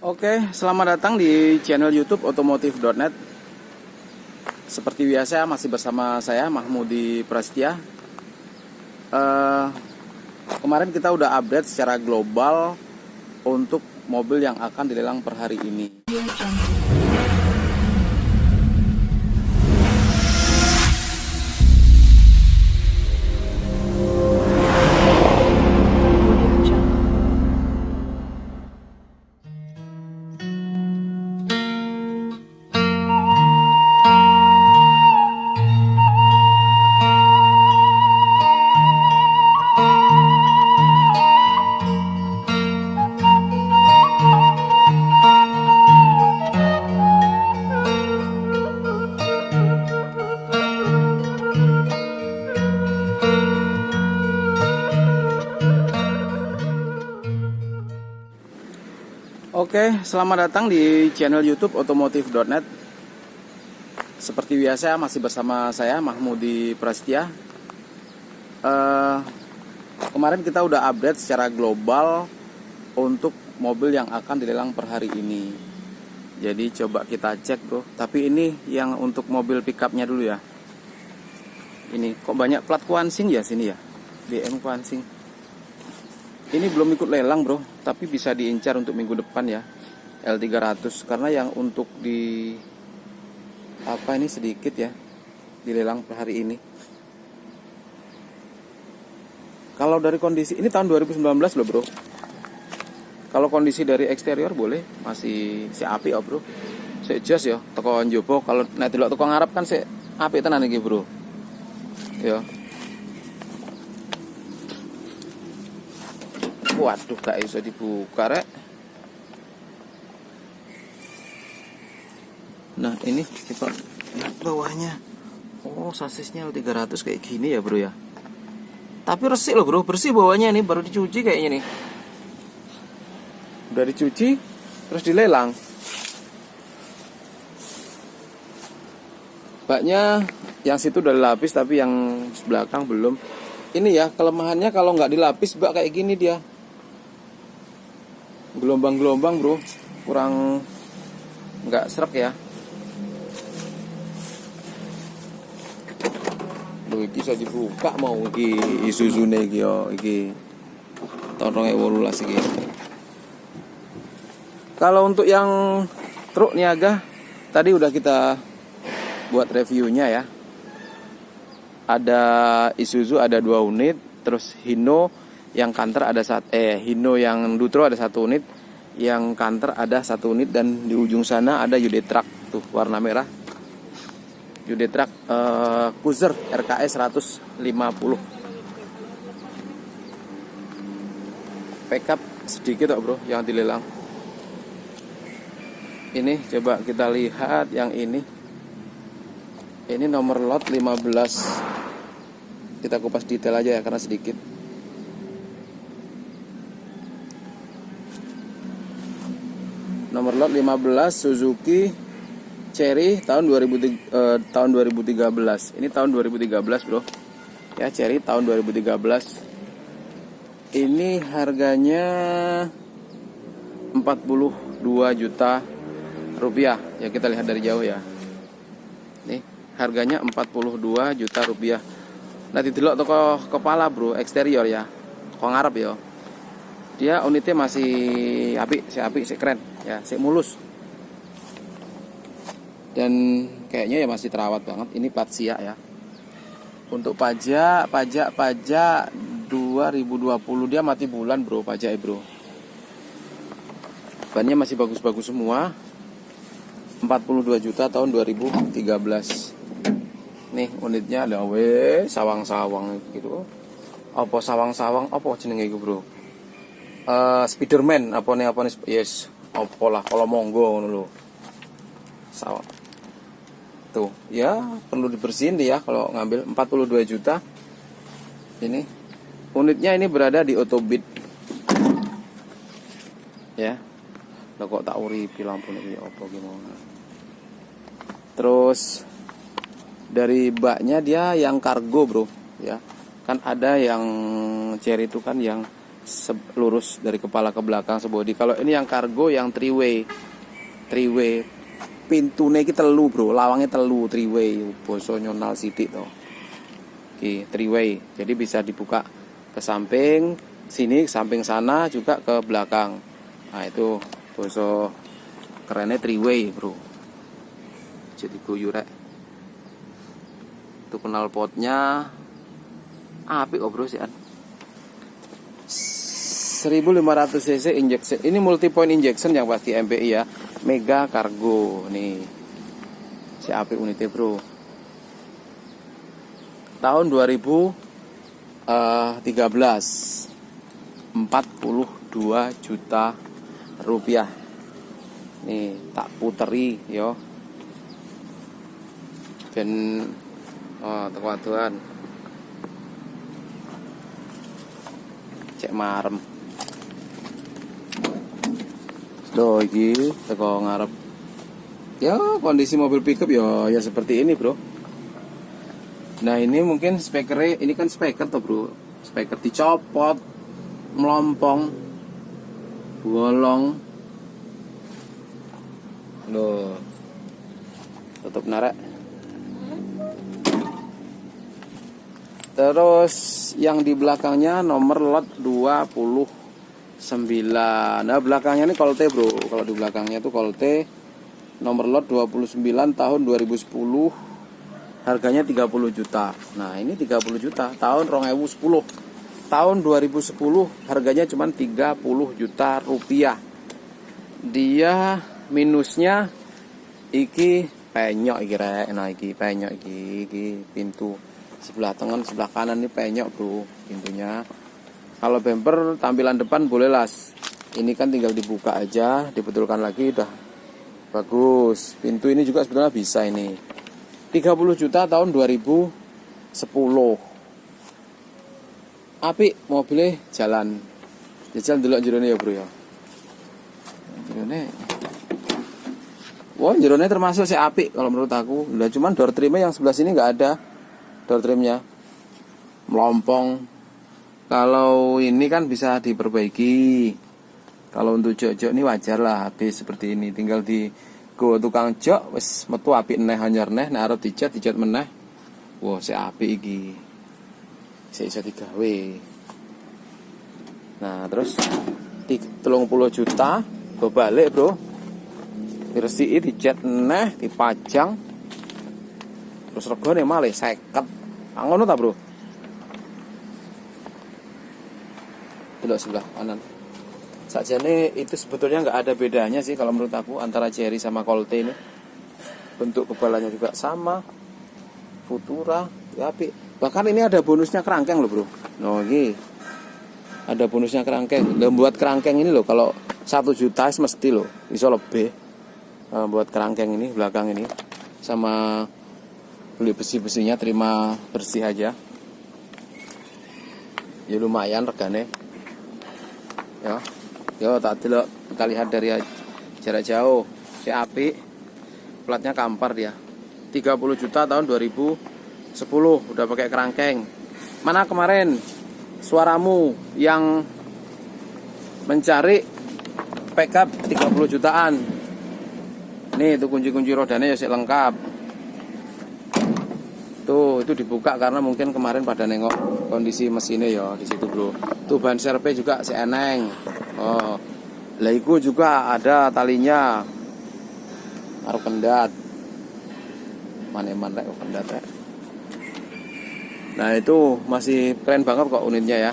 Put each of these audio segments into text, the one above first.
Oke, selamat datang di channel YouTube otomotif.net. Seperti biasa masih bersama saya Mahmudi Prasetya. Kemarin kita udah update secara global untuk mobil yang akan dilelang per hari ini. Oke, selamat datang di channel YouTube otomotif.net. Seperti biasa masih bersama saya Mahmudi Prasetya. Kemarin kita udah update secara global untuk mobil yang akan dilelang per hari ini. Jadi coba kita cek bro. Tapi ini yang untuk mobil pickupnya dulu ya. Ini kok banyak plat Kuansing ya sini ya, DM Kuansing. Ini belum ikut lelang bro, tapi bisa diincar untuk minggu depan ya, L300. Karena yang untuk di apa ini sedikit ya, dilelang per hari ini. Kalau dari kondisi ini tahun 2019 loh bro. Kalau kondisi dari eksterior boleh masih si api ya bro. Si jas ya, teko njobo. Kalau nek delok teko ngarep kan si api tenan iki bro. Ya. Waduh, gak bisa dibuka rek. Nah ini coba lihat bawahnya. Oh sasisnya L300 kayak gini ya bro ya. Tapi resik loh bro, bersih bawahnya ini, baru dicuci kayaknya nih. Udah dicuci terus dilelang. Baknya yang situ udah dilapis tapi yang belakang belum. Ini ya kelemahannya, kalau nggak dilapis bak kayak gini dia. Gelombang-gelombang bro, kurang nggak serak ya. Loh iki bisa dibuka mau iki Isuzu-ne iki yo iki tahun 2018 iki. Kalau untuk yang truk niaga tadi udah kita buat reviewnya ya. Ada Isuzu ada 2 unit, terus Hino yang Canter ada Hino yang Dutro ada 1 unit, yang Canter ada 1 unit, dan di ujung sana ada Yude Truck tuh warna merah. Yude Truck Cruiser RKS 150. Pickup sedikit kok bro yang dilelang. Ini coba kita lihat yang ini. Ini nomor lot 15. Kita kupas detail aja ya karena sedikit. Nomor lot 15 Suzuki Cherry tahun 2013. Ini tahun 2013 bro. Ya Cherry tahun 2013. Ini harganya 42 juta rupiah. Ya kita lihat dari jauh ya. Nih harganya 42 juta rupiah. Nah didelok toko kepala bro, eksterior ya. Kok ngarep ya. Dia unitnya masih apik, si keren ya, si mulus. Dan kayaknya ya masih terawat banget. Ini plat siak ya. Untuk pajak 2020 dia mati bulan bro, pajak bro. Bannya masih bagus-bagus semua. 42 juta tahun 2013. Nih unitnya ada sawang-sawang gitu. Apa sawang-sawang apa jenenge iku bro? Spiderman apa nih yes, apa lah kalau monggo ngono lho. Sawang. Tuh, ya perlu dibersihin dia kalau ngambil 42 juta. Ini unitnya ini berada di Otobit. Ya. Lah kok tak uripi lampu iki apa gimana. Terus dari baknya dia yang kargo bro ya. Kan ada yang Cherry itu kan yang lurus dari kepala ke belakang sebodi. Kalau ini yang kargo yang three way pintune iki telu bro, lawangnya telu three way, boso nyonal sidik to. Oke, three way. Jadi bisa dibuka ke samping sini, samping sana juga ke belakang. Nah, itu boso kerennya three way bro. Jadi guyu rek. Itu knalpotnya apik kok bro sih. 1500 cc injection. Ini multi point injection yang pasti MPI ya. Mega Cargo nih. Si apik unitnya bro. Tahun 2013. 42 juta rupiah. Nih tak puteri yo. Ben tekuatuan. Cek marem. Loh iki teko ngarep. Ya kondisi mobil pickup ya seperti ini bro. Nah ini mungkin spekernya, ini kan speker tuh bro. Speker dicopot, melompong, bolong. Loh, tutup narik. Terus yang di belakangnya nomor lot 29. Nah belakangnya ini Colte bro. Kalau di belakangnya tuh Colte nomor lot 29 tahun 2010. Harganya 30 juta. Nah ini 30 juta tahun 2010. Tahun 2010 harganya cuma 30 juta rupiah. Dia minusnya iki penyok iki rek. Nah iki penyok iki pintu sebelah tengah sebelah kanan ini penyok bro pintunya. Kalau bumper tampilan depan boleh las. Ini kan tinggal dibuka aja, dibetulkan lagi udah bagus. Pintu ini juga sebetulnya bisa ini. 30 juta tahun 2010. Apik mobilnya jalan. Jajal dulu jerone ya bro ya. Jerone. Wah jerone termasuk si apik kalau menurut aku. Lah cuman door trimnya yang sebelah sini nggak ada. Door trimnya melompong. Kalau ini kan bisa diperbaiki. Kalau untuk jok-jok ini wajar lah habis seperti ini. Tinggal di go tukang jok wis metu apik neh anyar neh nek arep dicat meneh. Wah, si apik iki. Si iso digawe. Nah, terus 30 juta go balik, Bro. Diresiki dicat neh, dipajang. Terus regane malih 50. Ngono ta, Bro? Belok sebelah kanan. Sakjane itu sebetulnya nggak ada bedanya sih kalau menurut aku antara Cherry sama Colte ini. Bentuk kepalanya juga sama. Futura, ya api. Bahkan ini ada bonusnya kerangkeng loh bro. No ini ada bonusnya kerangkeng. Dan buat kerangkeng ini loh kalau 1 juta mesti loh. Bisa lebih. Buat kerangkeng ini belakang ini sama beli besi-besinya terima bersih aja. Ya lumayan regane. Ya. Yo tak delok kita lihat dari jarak jauh. Si apik. Platnya kampar dia. 30 juta tahun 2010 udah pakai kerangkeng. Mana kemarin suaramu yang mencari pickup 30 jutaan. Nih itu kunci-kunci rodanya ya sih lengkap. Tuh itu dibuka karena mungkin kemarin pada nengok kondisi mesinnya ya di situ bro. Tuh ban serpe juga si eneng. Oh, laiku juga ada talinya. Taruh kendat. Maneman rek kendat rek. Nah itu masih keren banget kok unitnya ya.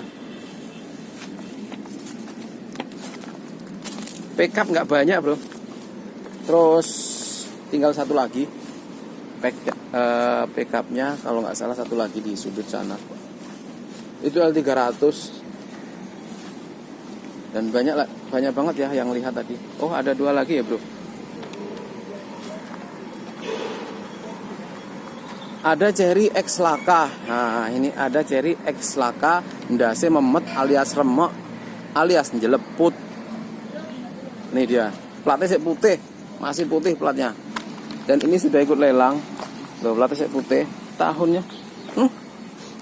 Pickup nggak banyak bro. Terus tinggal satu lagi. Pickupnya kalau nggak salah satu lagi di sudut sana. Itu L300. Dan banyak banget ya yang lihat tadi. Oh ada 2 lagi ya bro. Ada Cherry X Laka. Nah ini ada Cherry X Laka. Ndase memet alias remok alias njeleput. Ini dia. Platnya putih. Masih putih platnya. Dan ini sudah ikut lelang. Loh platnya putih. Tahunnya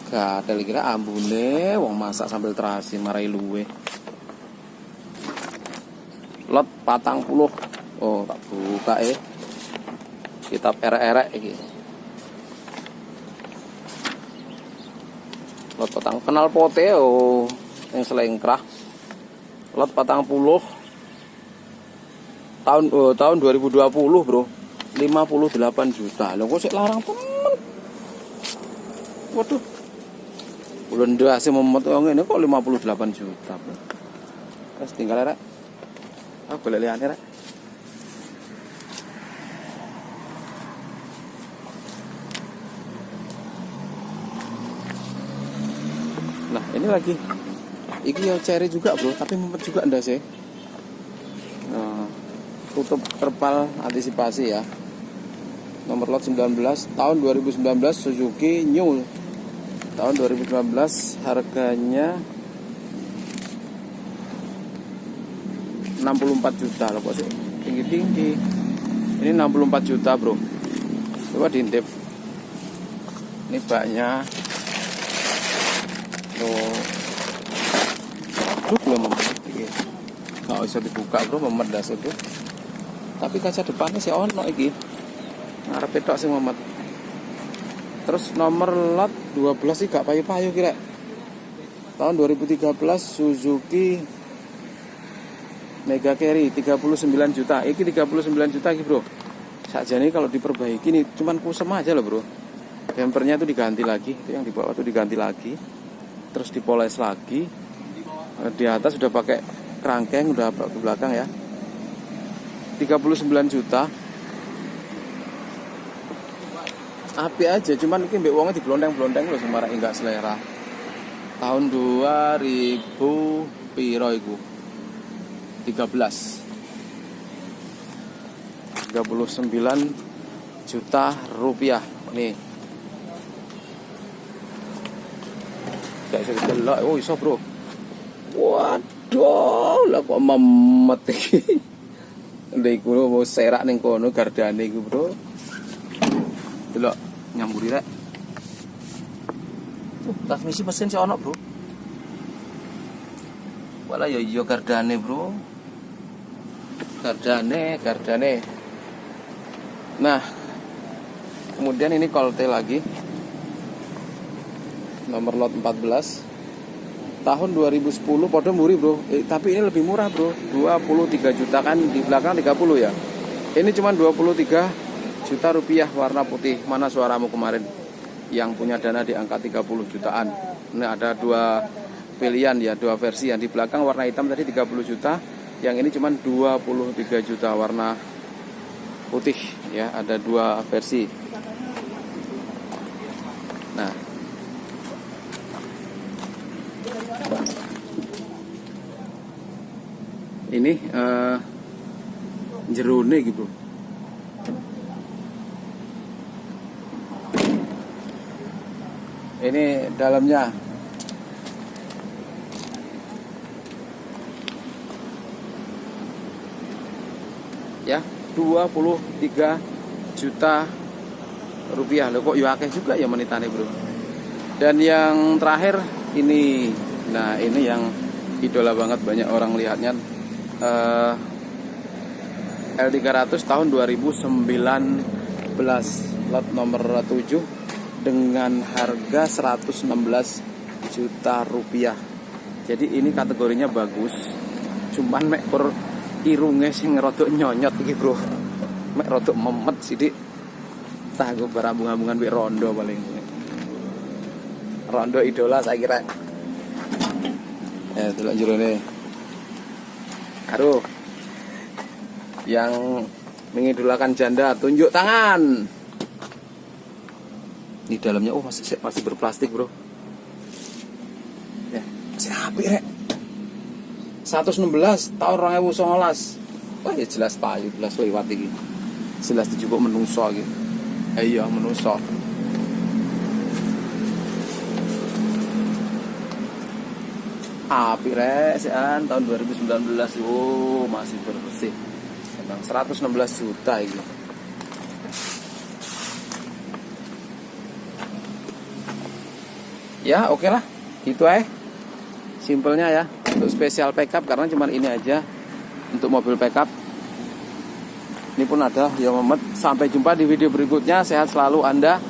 gak ada kira ambune. Wong masak sambil terasi marai luwe. lot 40. Oh, tak buka kitab erek-erek iki. Lot petang kenal pote yang selengkrah. Lot 40 tahun 2020, Bro. 58 juta. Lho kok sik larang temen. Waduh. Bulan ndas memet ngene kok 58 juta, Bro. Wes tinggal rek. Aku golek liyane rek. Nah, ini lagi. Iki ya cherry juga, Bro, tapi mumet juga ndas Nah, tutup terpal antisipasi ya. Nomor lot 19 tahun 2019 Suzuki New. Tahun 2019 harganya 64 juta loh, kok sih tinggi-tinggi. Ini 64 juta, Bro. Coba diintip. Ini baknya. Tuh. Belum nggak usah dibuka, Bro, memet das itu. Tapi kaca depannya sih ono iki. Ngarep tok sing memet. Terus nomor lot 12 sih gak payu-payu kira. Tahun 2013 Suzuki Mega Carry 39 juta. Iki 39 juta iki, Bro. Sakjane kalau diperbaiki nih cuman kusem aja loh, Bro. Bempernya tuh diganti lagi, itu yang di bawah tuh diganti lagi. Terus dipoles lagi. Di atas sudah pakai kerangkeng, udah ke belakang ya. 39 juta. Api aja, cuman ini mbek wongnya diblondeng-blondeng loh sembarang enggak selera. Tahun 2000 piro iku? 39 juta rupiah. Nih. Gak bisa didelok. Oh, iso, Bro. Waduh, lah kok memet iki. Ndek iku mau serak ning kono gardane iku, Bro. Delok nyamburi rek. Transmisi mesin sih ono, Bro. Wala ya iya gardane, Bro. Gardane. Nah, kemudian ini Colte lagi. Nomor lot 14. Tahun 2010 podo muri, Bro. Tapi ini lebih murah, Bro. 23 juta kan di belakang 30 ya. Ini cuma 23 juta rupiah warna putih. Mana suaramu kemarin yang punya dana di angka 30 jutaan. Ini ada dua pilihan ya, dua versi. Yang di belakang warna hitam tadi 30 juta, yang ini cuma 23 juta warna putih ya, ada dua versi. Nah, ini jerone gitu. Ini dalamnya. Ya, 23 juta rupiah. Loh kok ya akeh juga ya menitane, Bro. Dan yang terakhir ini. Nah, ini yang idola banget, banyak orang lihatnya. L300 tahun 2019, lot nomor 7 dengan harga 116 juta rupiah. Jadi ini kategorinya bagus. Cuman mek per irunge sing rodok nyonyot iki, Bro. Mek rodok memet sithik. Tah go barambung-ambungan wek rondo paling. Rondo idola saya kira. Delok jerone. Aduh. Yang mengidolakan janda, tunjuk tangan. Di dalamnya masih berplastik, Bro. Ya, masih apik rek. 116 tahun 2019. Wah, ya jelas payu, jelas lewat iki. Jelas dijupuk menungso iki. Iya, menungso. Apik rek, sean tahun 2019. Oh, masih bersih. Emang 116 juta iki. Ya, oke lah. Gitu simpelnya ya. Untuk spesial pickup karena cuma ini aja. untuk mobil pickup. Ini pun ada ya Muhammad. Sampai jumpa di video berikutnya. Sehat selalu Anda.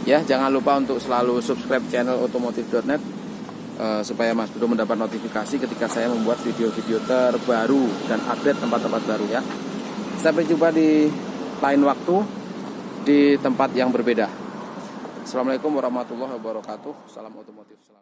Ya, jangan lupa untuk selalu subscribe channel otomotif.net supaya Mas Bro mendapat notifikasi ketika saya membuat video-video terbaru dan update tempat-tempat baru ya. Sampai jumpa di lain waktu di tempat yang berbeda. Assalamualaikum warahmatullahi wabarakatuh. Salam otomotif selalu.